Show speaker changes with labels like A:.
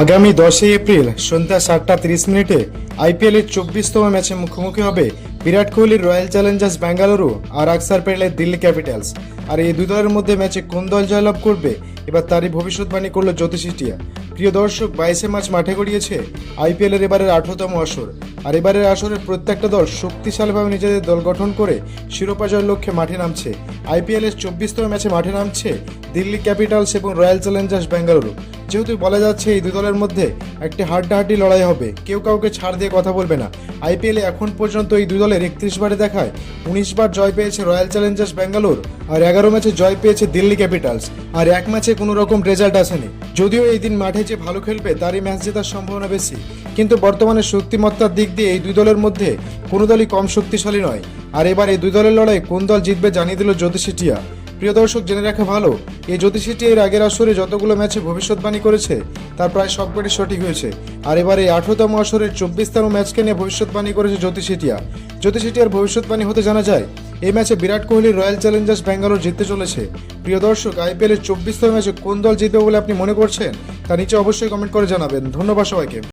A: আগামী 10 এপ্রিল সন্ধ্যা 7:30 আইপিএলের 24তম ম্যাচে মুখোমুখি হবে বিরাট কোহলির রয়্যাল চ্যালেঞ্জার্স বেঙ্গালুরু আর আকসার প্যাটেলের দিল্লি ক্যাপিটালস। আর এই দুই দলের মধ্যে ম্যাচে কোন দল জয়লাভ করবে এবার তারই ভবিষ্যৎবাণী করল জ্যোতিষীটিয়া। প্রিয় দর্শক, 22 মার্চ মাঠে গড়িয়েছে আইপিএলের এবারের 18তম আসর। আর এবারের আসরের প্রত্যেকটা দল শক্তিশালীভাবে নিজেদের দল গঠন করে শিরোপা জয়ের লক্ষ্যে মাঠে নামছে। আইপিএলের 24তম ম্যাচে মাঠে নামছে দিল্লি ক্যাপিটালস এবং রয়্যাল চ্যালেঞ্জার্স বেঙ্গালুরু। যেহেতু বলা যাচ্ছে এই দুই দলের মধ্যে একটি হাড্ডাহাড্ডি লড়াই হবে, কেউ কাউকে ছাড় দিয়ে কথা বলবে না। আইপিএলে এখন পর্যন্ত এই দুই দলের 31 বারে দেখায় 19 বার জয় পেয়েছে রয়্যাল চ্যালেঞ্জার্স বেঙ্গালুরু আর 11 ম্যাচে জয় পেয়েছে দিল্লি ক্যাপিটালস। আর এক ম্যাচে কোনো রকম রেজাল্ট আসেনি। যদিও এই দিন মাঠে যে ভালো খেলবে তারই ম্যাচ জেতার সম্ভাবনা বেশি, কিন্তু বর্তমানে শক্তিমত্তার দিক দিয়ে এই দুই দলের মধ্যে কোনো দলই কম শক্তিশালী নয়। আর এবার এই দুই দলের লড়াই কোন দল জিতবে জানিয়ে দিল জ্যোতিষীটিয়া। প্রিয় দর্শক, জেনে রাখা ভালো, এই জ্যোতিষীটি এর আগের আসরে যতগুলো ম্যাচে ভবিষ্যৎবাণী করেছে তার প্রায় সবকটি সঠিক হয়েছে। আর এবার এই 18তম আসরের 24তম ম্যাচকে নিয়ে ভবিষ্যৎবাণী করেছে জ্যোতিষীটিয়ার ভবিষ্যৎবাণী হতে জানা যায় এই ম্যাচে বিরাট কোহলির রয়্যাল চ্যালেঞ্জার্স বেঙ্গালুরু জিততে চলেছে। প্রিয় দর্শক, আইপিএলের 24তম ম্যাচে কোন দল জিতবে বলে আপনি মনে করছেন তা নিচে অবশ্যই কমেন্ট করে জানাবেন। ধন্যবাদ সবাইকে।